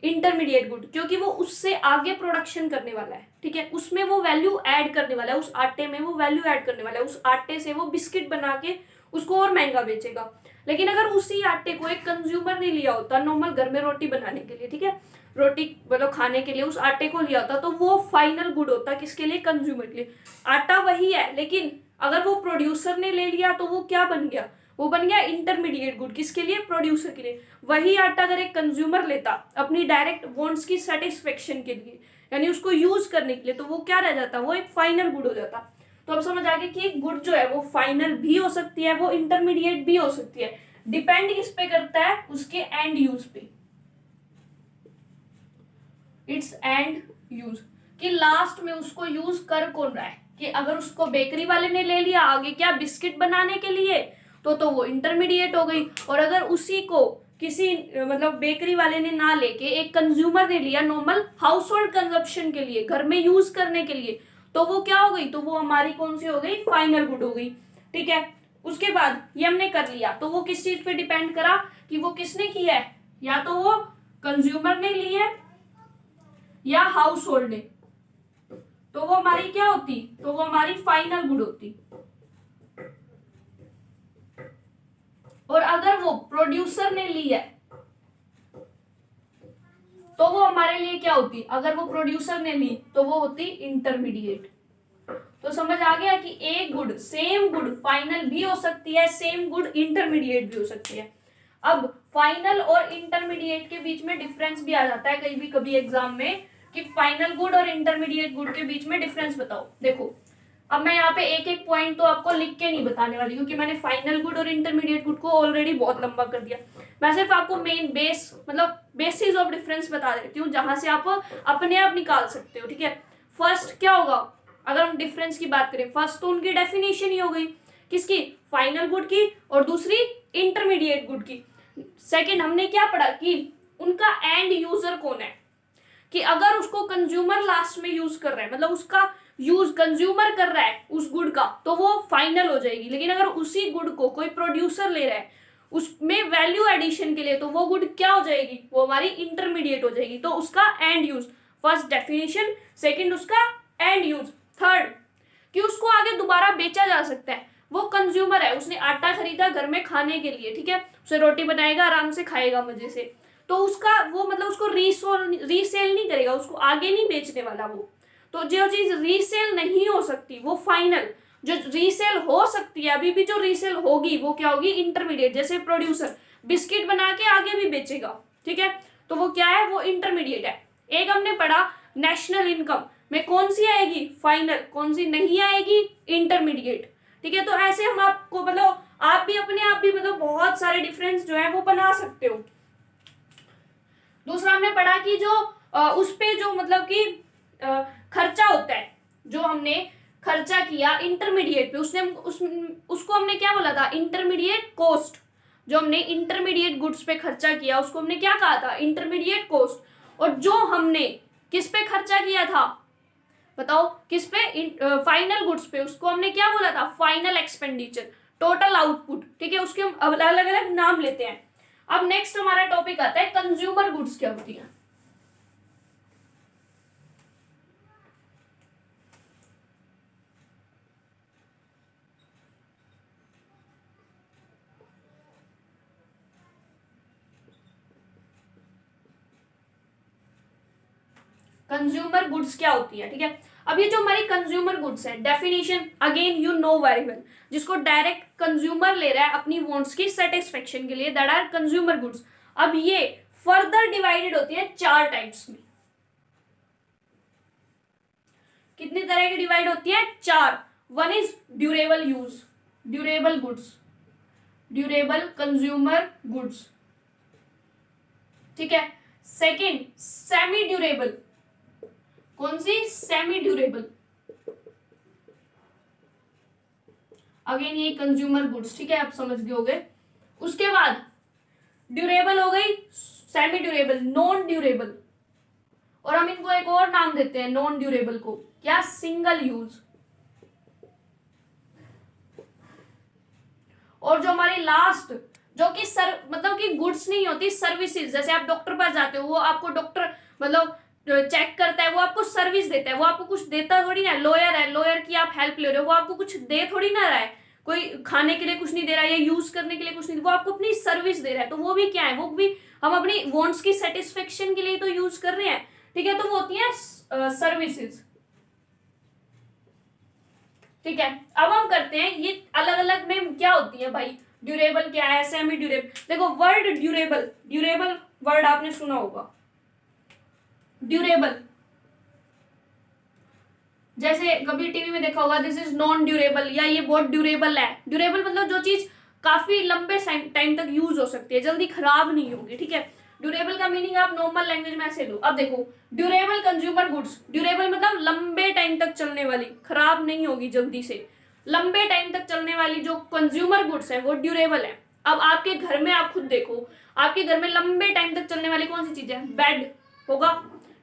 इंटरमीडिएट गुड, क्योंकि वो उससे आगे प्रोडक्शन करने वाला है, ठीक है, उसमें वो वैल्यू ऐड करने वाला है, उस आटे में वो वैल्यू ऐड करने वाला है, उस आटे से वो बिस्किट बना के उसको और महंगा बेचेगा। लेकिन अगर उसी आटे को एक कंज्यूमर ने लिया होता नॉर्मल घर में रोटी बनाने के लिए, ठीक है, रोटी मतलब खाने के लिए उस आटे को लिया होता, तो वो फाइनल गुड होता, किसके लिए, कंज्यूमर के लिए। आटा वही है, लेकिन अगर वो प्रोड्यूसर ने ले लिया तो वो क्या बन गया, वो बन गया इंटरमीडिएट गुड, किसके लिए, प्रोड्यूसर के लिए। वही आटा अगर एक कंज्यूमर लेता अपनी डायरेक्ट वांट्स की सेटिस्फेक्शन के लिए, यानी उसको यूज करने के लिए, तो वो क्या रह जाता, वो एक फाइनल गुड हो जाता। तो अब समझ आ गया कि एक गुड जो है वो फाइनल भी हो सकती है, वो इंटरमीडिएट भी हो सकती है, डिपेंड किस पे करता है, उसके एंड यूज पे, इट्स एंड यूज, कि लास्ट में उसको यूज कर कौन रहा है। कि अगर उसको बेकरी वाले ने ले लिया आगे क्या, बिस्किट बनाने के लिए, तो वो इंटरमीडिएट हो गई। और अगर उसी को किसी मतलब बेकरी वाले ने ना लेके एक कंज्यूमर ने लिया नॉर्मल हाउस होल्ड कंजप्शन के लिए, घर में यूज करने के लिए, तो वो क्या हो गई, तो वो हमारी कौन सी हो गई, फाइनल गुड हो गई, ठीक है। उसके बाद ये हमने कर लिया, तो वो किस चीज पे डिपेंड करा कि वो किसने किया है, या तो वो कंज्यूमर ने ली है या हाउस होल्ड ने, तो वो हमारी क्या होती, तो वो हमारी फाइनल गुड होती। और अगर वो प्रोड्यूसर ने ली है तो वो हमारे लिए क्या होती, अगर वो प्रोड्यूसर ने ली तो वो होती इंटरमीडिएट। तो समझ आ गया कि एक गुड, सेम गुड फाइनल भी हो सकती है, सेम गुड इंटरमीडिएट भी हो सकती है। अब फाइनल और इंटरमीडिएट के बीच में डिफरेंस भी आ जाता है कहीं भी कभी एग्जाम में, कि फाइनल गुड और इंटरमीडिएट गुड के बीच में डिफरेंस बताओ। देखो, अब मैं यहाँ पे एक एक पॉइंट तो आपको लिख के नहीं बताने वाली, क्योंकि मैंने फाइनल गुड और इंटरमीडिएट गुड को ऑलरेडी बहुत लंबा कर दिया। मैं सिर्फ आपको मेन बेस मतलब बेसिस ऑफ डिफरेंस बता देती हूँ, जहां से आप अपने आप निकाल सकते हो, ठीक है। फर्स्ट क्या होगा, अगर हम डिफरेंस की बात करें, फर्स्ट तो उनकी डेफिनेशन ही हो गई, किसकी, फाइनल गुड की, और दूसरी इंटरमीडिएट गुड की। सेकेंड हमने क्या पढ़ा कि उनका एंड यूजर कौन है, कि अगर उसको कंज्यूमर लास्ट में यूज कर रहा है, मतलब उसका यूज कंज्यूमर कर रहा है उस गुड का, तो वो फाइनल हो जाएगी। लेकिन अगर उसी गुड को कोई प्रोड्यूसर ले रहा है उसमें वैल्यू एडिशन के लिए, तो वो गुड क्या हो जाएगी, वो हमारी इंटरमीडिएट हो जाएगी। तो उसका and use, first definition, second उसका एंड यूज, थर्ड कि उसको आगे दोबारा बेचा जा सकता है। वो कंज्यूमर है, उसने आटा खरीदा घर में खाने के लिए, ठीक है, उसे रोटी बनाएगा, आराम से खाएगा मजे से, तो उसका वो मतलब उसको रीसेल नहीं करेगा, उसको आगे नहीं बेचने वाला वो। तो जो चीज रीसेल नहीं हो सकती वो फाइनल, जो रीसेल हो सकती है अभी भी जो रीसेल होगी वो क्या होगी, इंटरमीडिएट। जैसे प्रोड्यूसर बिस्किट बना के आगे भी बेचेगा, ठीक है, तो वो क्या है, वो इंटरमीडिएट है। एक हमने पढ़ा नेशनल इनकम में कौन सी आएगी, फाइनल, कौन सी नहीं आएगी, इंटरमीडिएट, ठीक है। तो ऐसे हम आपको मतलब आप भी अपने आप भी मतलब बहुत सारे डिफरेंस जो है वो बना सकते हो। दूसरा हमने पढ़ा कि जो उस पे जो मतलब कि खर्चा होता है, जो हमने खर्चा किया इंटरमीडिएट पे, उसको हमने क्या बोला था, इंटरमीडिएट कॉस्ट। जो हमने इंटरमीडिएट गुड्स पे खर्चा किया उसको हमने क्या कहा था, इंटरमीडिएट कॉस्ट। और जो हमने किस पे खर्चा किया था, बताओ किस पे, फाइनल गुड्स पे, उसको हमने क्या बोला था, फाइनल एक्सपेंडिचर, टोटल आउटपुट, ठीक है। उसके हम अलग अलग नाम लेते हैं। अब नेक्स्ट हमारा टॉपिक आता है कंज्यूमर गुड्स क्या होती है। कंज्यूमर गुड्स क्या होती है, ठीक है। अब ये जो हमारी कंज्यूमर गुड्स है, definition again you know very well, जिसको डायरेक्ट कंज्यूमर ले रहा है अपनी वांट्स की सेटिस्फेक्शन के लिए, दैट आर कंज्यूमर गुड्स। अब ये फर्दर डिवाइडेड होती है 4 टाइप्स में। कितनी तरह की डिवाइड होती है, 4। One is durable use, durable goods, durable consumer goods, ठीक है। सेकेंड सेमी ड्यूरेबल, कौन सी, सेमी ड्यूरेबल, अगेन ये कंज्यूमर गुड्स, ठीक है, आप समझ गए होंगे। उसके बाद ड्यूरेबल हो गई, सेमी ड्यूरेबल, नॉन ड्यूरेबल, और हम इनको एक और नाम देते हैं नॉन ड्यूरेबल को, क्या, सिंगल यूज। और जो हमारी लास्ट, जो कि मतलब कि गुड्स नहीं होती, सर्विसेज। जैसे आप डॉक्टर पास जाते हो, वो आपको डॉक्टर मतलब चेक करता है, वो आपको सर्विस देता है, वो आपको कुछ देता थोड़ी ना है। लॉयर है, लॉयर की आप हेल्प ले रहे हो, वो आपको कुछ दे थोड़ी ना रहा है, कोई खाने के लिए कुछ नहीं दे रहा है या यूज करने के लिए कुछ नहीं, वो आपको अपनी सर्विस दे रहा है। तो वो भी क्या है, वो भी हम अपनी वांट्स की सेटिस्फेक्शन के लिए तो यूज कर रहे हैं, ठीक है। तो वो होती है सर्विसेज, ठीक है। अब हम करते हैं ये अलग अलग में क्या होती है भाई, ड्यूरेबल क्या है, सेमी ड्यूरेबल। देखो वर्ड ड्यूरेबल, ड्यूरेबल वर्ड आपने सुना होगा, ड्यूरेबल, जैसे कभी टीवी में देखा होगा दिस इज नॉन ड्यूरेबल, या ये बहुत ड्यूरेबल है। ड्यूरेबल मतलब जो चीज काफी लंबे टाइम तक यूज हो सकती है, जल्दी खराब नहीं होगी, ठीक है। ड्यूरेबल का मीनिंग आप नॉर्मल लैंग्वेज में ऐसे लो। अब देखो ड्यूरेबल कंज्यूमर गुड्स, ड्यूरेबल मतलब लंबे टाइम तक चलने वाली, खराब नहीं होगी जल्दी से, लंबे टाइम तक चलने वाली जो कंज्यूमर गुड्स है वो ड्यूरेबल है। अब आपके घर में आप खुद देखो, आपके घर में लंबे टाइम तक चलने वाली कौन सी चीज है, बेड होगा,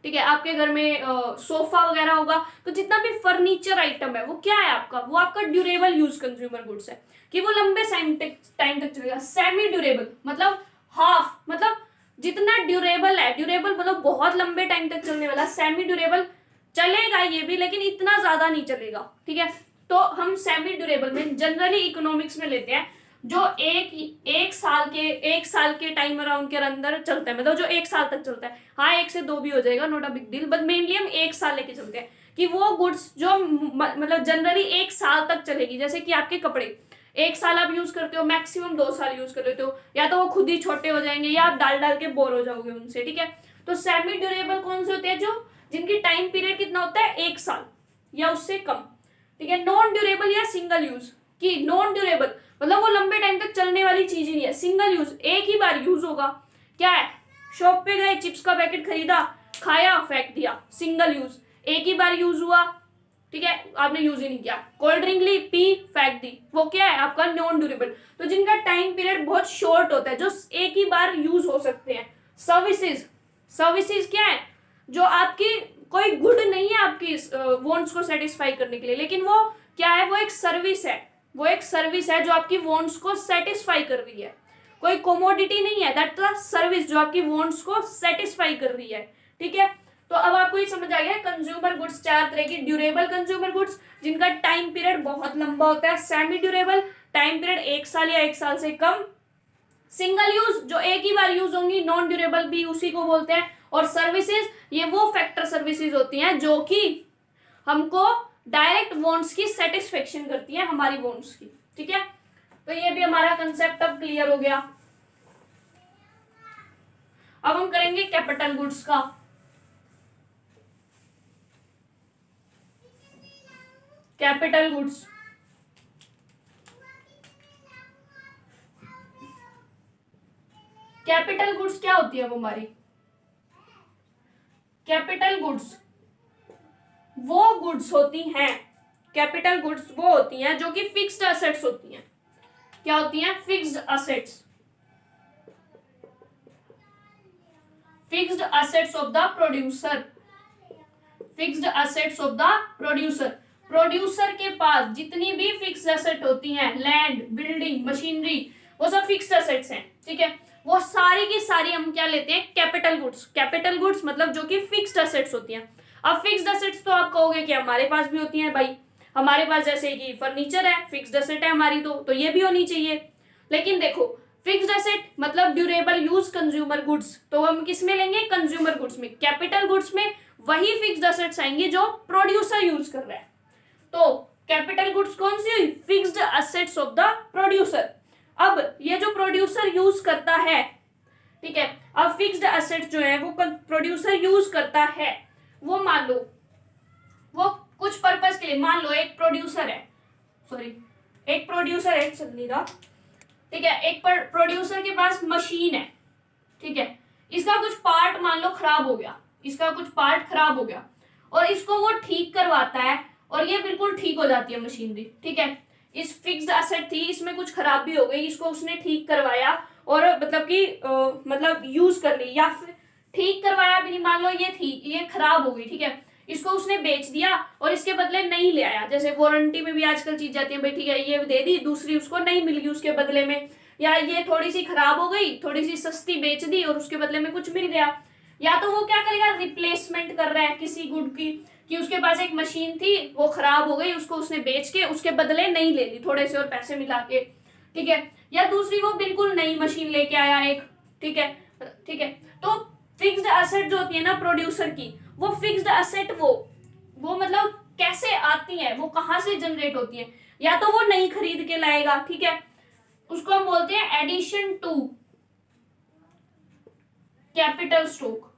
ठीक है। आपके घर में सोफा वगैरह होगा। तो जितना भी फर्नीचर आइटम है वो क्या है आपका, वो आपका ड्यूरेबल यूज कंज्यूमर गुड्स है, कि वो लंबे टाइम तक चलेगा। सेमी ड्यूरेबल मतलब हाफ, मतलब जितना ड्यूरेबल है, ड्यूरेबल मतलब बहुत लंबे टाइम तक चलने वाला, सेमी ड्यूरेबल चलेगा ये भी लेकिन इतना ज्यादा नहीं चलेगा, ठीक है। तो हम सेमी ड्यूरेबल में जनरली इकोनॉमिक्स में लेते हैं जो एक साल के टाइम अराउंड के अंदर चलता है, मतलब जो 1 साल तक चलता है। हाँ 1 से 2 भी हो जाएगा, not a big deal, but mainly हम 1 साल लेके चलते हैं कि वो गुड्स जो मतलब जनरली 1 साल तक चलेगी। जैसे कि आपके कपड़े 1 साल आप यूज करते हो, मैक्सिमम 2 साल यूज कर लेते हो, या तो वो खुद ही छोटे हो जाएंगे या आप डाल डाल के बोर हो जाओगे उनसे, ठीक है। तो सेमी ड्यूरेबल कौन से होते हैं, जो जिनकी टाइम पीरियड कितना होता है, 1 साल या उससे कम, ठीक है। नॉन ड्यूरेबल या सिंगल यूज, कि नॉन ड्यूरेबल मतलब वो लंबे टाइम तक चलने वाली चीज ही नहीं है, सिंगल यूज, एक ही बार यूज होगा। क्या है, शॉप पे गए, चिप्स का पैकेट खरीदा, खाया, फेंक दिया, सिंगल यूज, एक ही बार यूज हुआ, ठीक है, आपने यूज ही नहीं किया। कोल्ड ड्रिंक ली, पी, फेंक दी, वो क्या है आपका नॉन ड्यूरेबल। तो जिनका टाइम पीरियड बहुत शॉर्ट होता है, जो एक ही बार यूज हो सकते हैं। सर्विसेज, सर्विसेज क्या है, जो आपकी कोई गुड नहीं है आपकी वांट्स को सेटिस्फाई करने के लिए, लेकिन वो क्या है, वो एक सर्विस है, वो एक सर्विस है जो आपकी वांट्स को सेटिस्फाई कर रही है। कोई कोमोडिटी नहीं है, दैट द सर्विस जो आपकी वांट्स को सेटिस्फाई कर रही है, ठीक है। तो अब आपको ये समझ आ गया कंज्यूमर गुड्स चार तरह की, ड्यूरेबल कंज्यूमर गुड्स जिनका टाइम पीरियड बहुत लंबा होता है, सेमी ड्यूरेबल टाइम पीरियड 1 साल या 1 साल से कम, सिंगल यूज जो एक ही बार यूज होंगी, नॉन ड्यूरेबल भी उसी को बोलते हैं, और सर्विसेज ये वो फैक्टर सर्विसेज होती हैं जो कि हमको डायरेक्ट वांट्स की सेटिस्फेक्शन करती है, हमारी वांट्स की। ठीक है, तो ये भी हमारा कंसेप्ट अब क्लियर हो गया। अब हम करेंगे कैपिटल गुड्स का। कैपिटल गुड्स कैपिटल गुड्स क्या होती है वो हमारी? कैपिटल गुड्स वो गुड्स होती हैं, कैपिटल गुड्स वो होती हैं जो कि फिक्स्ड असेट्स होती हैं। क्या होती हैं? Fixed assets, fixed assets of the producer, fixed assets of the producer. Producer के पास जितनी भी फिक्स्ड असेट होती हैं, लैंड, बिल्डिंग, मशीनरी, वो सब फिक्स्ड असेट्स हैं। ठीक है, वो सारी की सारी हम क्या लेते हैं? Capital goods. कैपिटल गुड्स मतलब जो कि फिक्स्ड असेट्स होती हैं। अब फिक्स्ड असेट्स तो आप कहोगे कि हमारे पास भी होती हैं भाई, हमारे पास जैसे कि फर्नीचर है, फिक्स्ड असेट है हमारी, तो ये भी होनी चाहिए। लेकिन देखो, फिक्स्ड असेट मतलब ड्यूरेबल यूज कंज्यूमर गुड्स, तो हम किस में लेंगे? कंज्यूमर गुड्स में। कैपिटल गुड्स में वही फिक्स्ड असेट्स आएंगे जो प्रोड्यूसर यूज कर रहा है। तो कैपिटल गुड्स कौन सी हुई? Fixed assets of the producer. अब ये जो प्रोड्यूसर यूज करता है, ठीक है, अब फिक्स्ड असेट्स जो है वो प्रोड्यूसर यूज करता है, वो मान लो वो कुछ पर्पस के लिए, मान लो एक प्रोड्यूसर है, एक प्रोड्यूसर है, चल नहीं रहा, ठीक है, एक प्रोड्यूसर के पास मशीन है, ठीक है, इसका कुछ पार्ट मान लो खराब हो गया, इसका कुछ पार्ट खराब हो गया और इसको वो ठीक करवाता है और ये बिल्कुल ठीक हो जाती है मशीनरी। ठीक है, इस फिक्स्ड असेट थी, इसमें कुछ खराबी हो गई, इसको उसने ठीक करवाया और मतलब कि मतलब यूज कर ली, या फिर ठीक करवाया भी नहीं, मान लो ये खराब हो गई, ठीक है, इसको उसने बेच दिया और इसके बदले नहीं ले आया। जैसे वारंटी में भी आजकल चीज जाती है भाई, ठीक है, ये दे दी, दूसरी उसको नहीं मिल गई उसके बदले में, या ये थोड़ी सी खराब हो गई, थोड़ी सी सस्ती बेच दी और उसके बदले में कुछ मिल गया। या तो वो क्या करेगा? रिप्लेसमेंट कर रहा है किसी गुड की, कि उसके पास एक मशीन थी, वो खराब हो गई, उसको उसने बेच के उसके बदले नहीं ले ली, थोड़े से और पैसे मिला के, ठीक है। या दूसरी वो बिल्कुल नई मशीन लेके आया एक, ठीक है, ठीक है। तो फिक्स्ड असेट जो होती है ना प्रोड्यूसर की, वो फिक्स्ड असेट वो मतलब कैसे आती है, वो कहां से जनरेट होती है? या तो वो नई खरीद के लाएगा, ठीक है, उसको हम बोलते हैं एडिशन टू कैपिटल स्टॉक।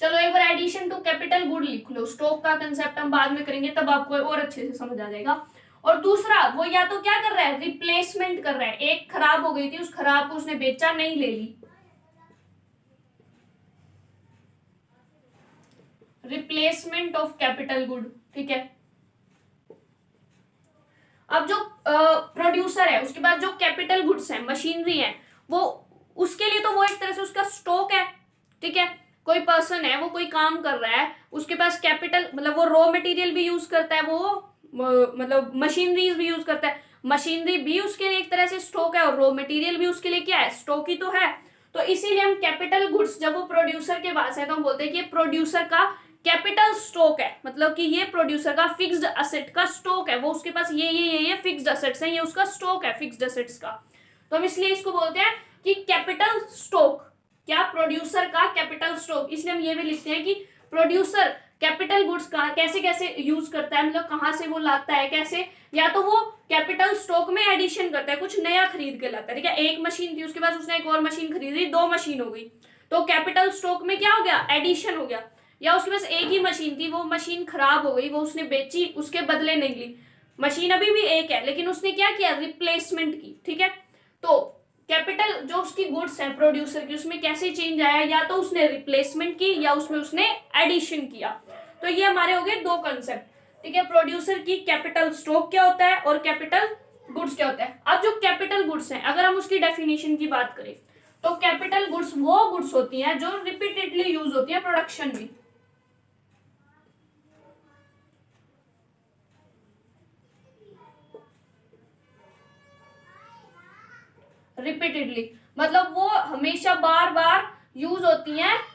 चलो एक बार एडिशन टू कैपिटल गुड लिख लो, स्टॉक का कंसेप्ट हम बाद में करेंगे, तब आपको और अच्छे से समझ आ जाएगा। और दूसरा वो या तो क्या कर रहा है? रिप्लेसमेंट कर रहा है, एक खराब हो गई थी, उस खराब को उसने बेचा, नहीं ले ली, रिप्लेसमेंट ऑफ कैपिटल गुड, ठीक है। अब जो प्रोड्यूसर है उसके बाद जो कैपिटल गुड्स है, मशीनरी है, वो उसके लिए तो वो एक तरह से उसका स्टॉक है, ठीक है। कोई पर्सन है, वो कोई काम कर रहा है, उसके पास कैपिटल मतलब वो रॉ मटेरियल भी यूज करता है, वो मतलब मशीनरीज भी यूज करता है, मशीनरी भी उसके लिए एक तरह से स्टॉक है और रॉ मटेरियल भी उसके लिए क्या है? स्टॉक ही तो है। तो इसीलिए हम कैपिटल गुड्स जब वो प्रोड्यूसर के पास है तो हम बोलते हैं कि ये प्रोड्यूसर का कैपिटल स्टॉक है, मतलब कि ये प्रोड्यूसर का फिक्स्ड असेट का स्टॉक है, वो उसके पास ये फिक्स्ड असेट्स हैं, ये उसका स्टॉक है फिक्स्ड असेट्स का। तो हम इसलिए इसको बोलते हैं कि कैपिटल स्टॉक, क्या? प्रोड्यूसर का कैपिटल स्टॉक। इसलिए हम ये भी लिखते हैं कि प्रोड्यूसर कैपिटल गुड्स का कैसे कैसे यूज करता है, मतलब कहां से वो लाता है, कैसे? या तो वो कैपिटल स्टॉक में एडिशन करता है, कुछ नया खरीद के लाता है, ठीक है। एक मशीन थी, उसके बाद उसने एक और मशीन खरीदी, 2 मशीन हो गई, तो कैपिटल स्टॉक में क्या हो गया? एडिशन हो गया। या उसके पास एक ही मशीन थी, वो मशीन खराब हो गई, वो उसने बेची, उसके बदले नहीं ली, मशीन अभी भी एक है लेकिन उसने क्या किया? रिप्लेसमेंट की, ठीक है। तो कैपिटल जो उसकी गुड्स है प्रोड्यूसर की, उसमें कैसे चेंज आया? या तो उसने रिप्लेसमेंट की या उसमें उसने एडिशन किया। तो ये हमारे हो गए 2 कंसेप्ट, ठीक है। प्रोड्यूसर की कैपिटल स्टॉक क्या होता है और कैपिटल गुड्स क्या होता है। अब जो कैपिटल गुड्स हैं, अगर हम उसकी डेफिनेशन की बात करें तो कैपिटल गुड्स वो गुड्स होती हैं जो रिपीटेडली यूज होती है प्रोडक्शन में। रिपीटेडली मतलब वो हमेशा बार बार यूज होती हैं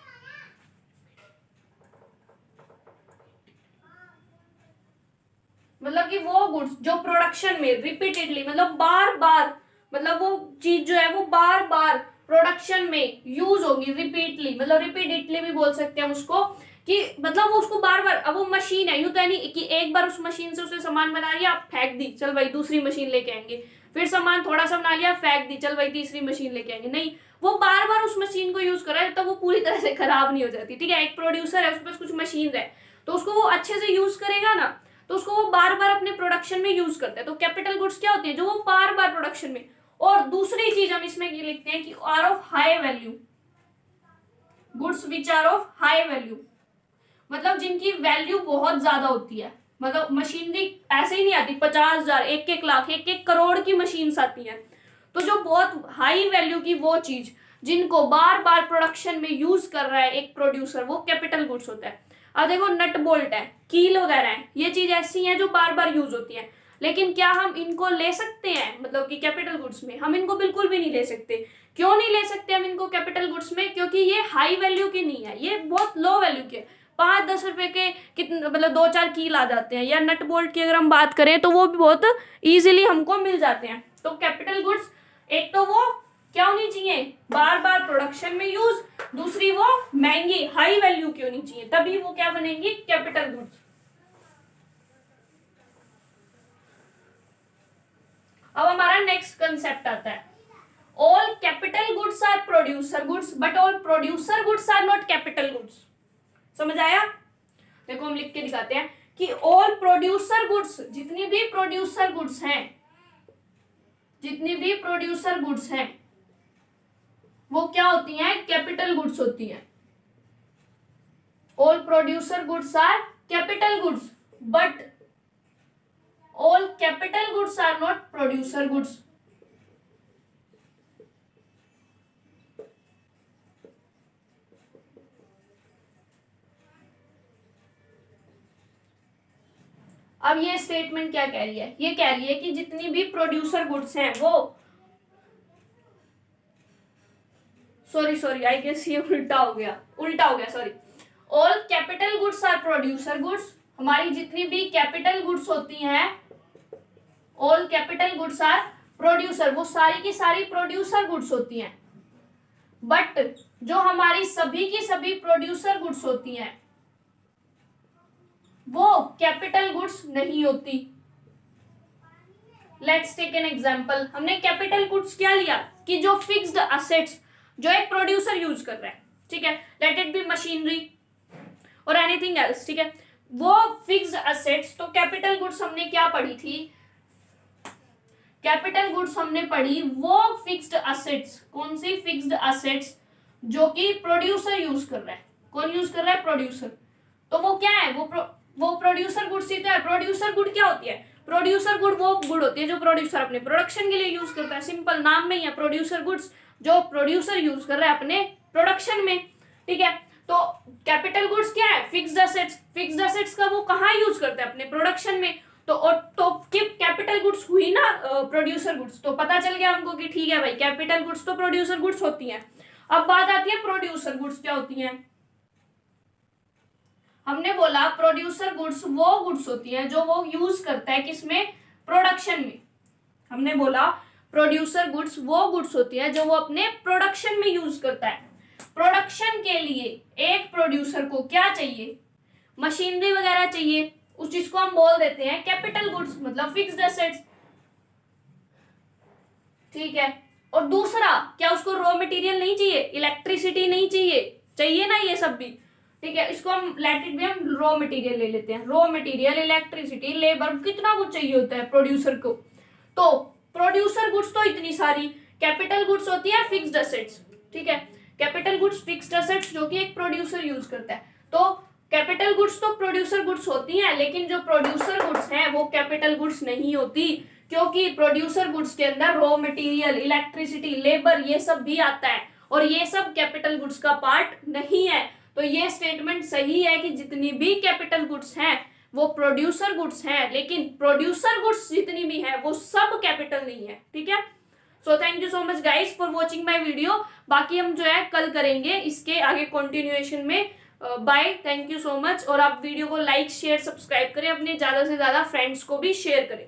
मतलब कि वो गुड्स जो प्रोडक्शन में रिपीटेडली मतलब बार बार मतलब वो चीज जो है वो बार बार प्रोडक्शन में यूज होगी रिपीटली मतलब रिपीटेडली भी बोल सकते हैं उसको कि मतलब वो उसको बार बार अब वो मशीन है यूं तो नहीं कि एक बार उस मशीन से उसने सामान बना लिया फेंक दी चल भाई दूसरी मशीन लेके आएंगे फिर सामान थोड़ा सा बना लिया फेंक दी चल भाई तीसरी मशीन लेके आएंगे नहीं वो बार बार उस मशीन को यूज कर रहा है तो वो पूरी तरह से खराब नहीं हो जाती ठीक है एक प्रोड्यूसर है उसके पास कुछ मशीन है तो उसको वो अच्छे से यूज करेगा ना तो उसको वो बार बार अपने प्रोडक्शन में यूज करता है तो कैपिटल गुड्स क्या होती है जो वो बार बार प्रोडक्शन में और दूसरी चीज हम इसमें ये लिखते हैं कि are of high value goods which are of high value मतलब जिनकी वैल्यू बहुत ज्यादा होती है मतलब मशीनरी ऐसे ही नहीं आती 50,000 1-1 लाख 1-1 करोड़ की मशीन्स आती हैं तो जो बहुत हाई वैल्यू की वो चीज जिनको बार बार प्रोडक्शन में यूज कर रहा है एक प्रोड्यूसर वो कैपिटल गुड्स होता है अब देखो नट बोल्ट है कील वगैरह है ये चीज ऐसी है जो बार बार यूज होती है लेकिन क्या हम इनको ले सकते हैं मतलब कि कैपिटल गुड्स में हम इनको बिल्कुल भी नहीं ले सकते क्यों नहीं ले सकते हम इनको कैपिटल गुड्स में क्योंकि ये हाई वैल्यू की नहीं है ये बहुत लो वैल्यू की है 5-10 रुपए के कितने मतलब 2-4 कील आ जाते हैं या नट बोल्ट की अगर हम बात करें तो वो भी बहुत इजीली हमको मिल जाते हैं तो कैपिटल गुड्स एक तो वो क्या होनी चाहिए बार बार प्रोडक्शन में यूज दूसरी वो महंगी हाई वैल्यू की होनी चाहिए तभी वो क्या बनेंगी कैपिटल गुड्स अब हमारा नेक्स्ट कंसेप्ट आता है all capital goods are producer goods but all producer goods are not capital goods समझ आया देखो हम लिख के दिखाते हैं कि ऑल प्रोड्यूसर गुड्स जितनी भी प्रोड्यूसर गुड्स हैं वो क्या होती हैं कैपिटल गुड्स होती हैं all producer goods are capital goods but all capital goods are not producer goods अब ये स्टेटमेंट क्या कह रही है ये कह रही है कि जितनी भी प्रोड्यूसर गुड्स हैं वो सॉरी आई गेस ये उल्टा हो गया sorry all capital goods are producer goods हमारी जितनी भी कैपिटल गुड्स होती हैं all capital goods are producer वो सारी की सारी प्रोड्यूसर गुड्स होती हैं बट जो हमारी सभी की सभी प्रोड्यूसर गुड्स होती हैं वो कैपिटल गुड्स नहीं होती लेट्स टेक एन एग्जांपल हमने कैपिटल गुड्स क्या लिया कि जो फिक्स्ड असेट्स जो एक प्रोड्यूसर यूज कर रहा है ठीक है लेट इट बी मशीनरी और एनीथिंग एल्स ठीक है वो फिक्स्ड असेट्स तो कैपिटल गुड्स हमने क्या पढ़ी थी कैपिटल गुड्स हमने पढ़ी वो फिक्स्ड असेट्स कौन सी फिक्स्ड असेट्स जो कि प्रोड्यूसर यूज कर रहा है कौन यूज कर रहा है प्रोड्यूसर तो वो क्या है वो प्रोड्यूसर गुड्स ही तो है प्रोड्यूसर गुड क्या होती है प्रोड्यूसर गुड वो गुड होती है जो प्रोड्यूसर अपने प्रोडक्शन के लिए यूज करता है सिंपल नाम में ही है प्रोड्यूसर गुड्स जो प्रोड्यूसर यूज कर रहा है अपने प्रोडक्शन में ठीक है तो कैपिटल गुड्स क्या है फिक्स्ड असेट्स का वो कहाँ यूज करता है अपने प्रोडक्शन में तो कैपिटल गुड्स हुई ना प्रोड्यूसर गुड्स तो पता चल गया हमको कि ठीक है भाई कैपिटल गुड्स तो प्रोड्यूसर गुड्स होती हैं अब बात आती है प्रोड्यूसर गुड्स क्या होती हैं हमने बोला प्रोड्यूसर गुड्स वो गुड्स होती हैं जो वो यूज करता है किसमें प्रोडक्शन में हमने बोला प्रोड्यूसर गुड्स वो गुड्स होती है जो वो अपने प्रोडक्शन में यूज करता है प्रोडक्शन के लिए एक प्रोड्यूसर को क्या चाहिए मशीनरी वगैरह चाहिए उस चीज को हम बोल देते हैं कैपिटल गुड्स मतलब फिक्स्ड एसेट्स ठीक है और दूसरा क्या उसको रॉ मटेरियल नहीं चाहिए इलेक्ट्रिसिटी नहीं चाहिए ना ये सब भी ठीक है इसको हम लेट इट भी हम रॉ मटेरियल ले लेते हैं रॉ मटेरियल इलेक्ट्रिसिटी लेबर कितना कुछ चाहिए होता है प्रोड्यूसर को तो प्रोड्यूसर गुड्स तो इतनी सारी कैपिटल गुड्स होती है फिक्स्ड एसेट्स ठीक है कैपिटल गुड्स फिक्स्ड एसेट्स जो कि एक प्रोड्यूसर यूज करता है तो कैपिटल गुड्स तो प्रोड्यूसर गुड्स होती हैं लेकिन जो प्रोड्यूसर गुड्स हैं वो कैपिटल गुड्स नहीं होती क्योंकि प्रोड्यूसर गुड्स के अंदर रॉ मटेरियल इलेक्ट्रिसिटी लेबर ये सब भी आता है और ये सब कैपिटल गुड्स का पार्ट नहीं है तो ये स्टेटमेंट सही है कि जितनी भी कैपिटल गुड्स हैं वो प्रोड्यूसर गुड्स हैं लेकिन प्रोड्यूसर गुड्स जितनी भी है वो सब कैपिटल नहीं है ठीक है so thank you so much guys for watching my video. बाकी हम जो है कल करेंगे इसके आगे कंटिन्यूएशन में। Bye, thank you so much. और आप वीडियो को लाइक शेयर सब्सक्राइब करें, अपने ज़्यादा से ज़्यादा फ्रेंड्स को भी शेयर करें।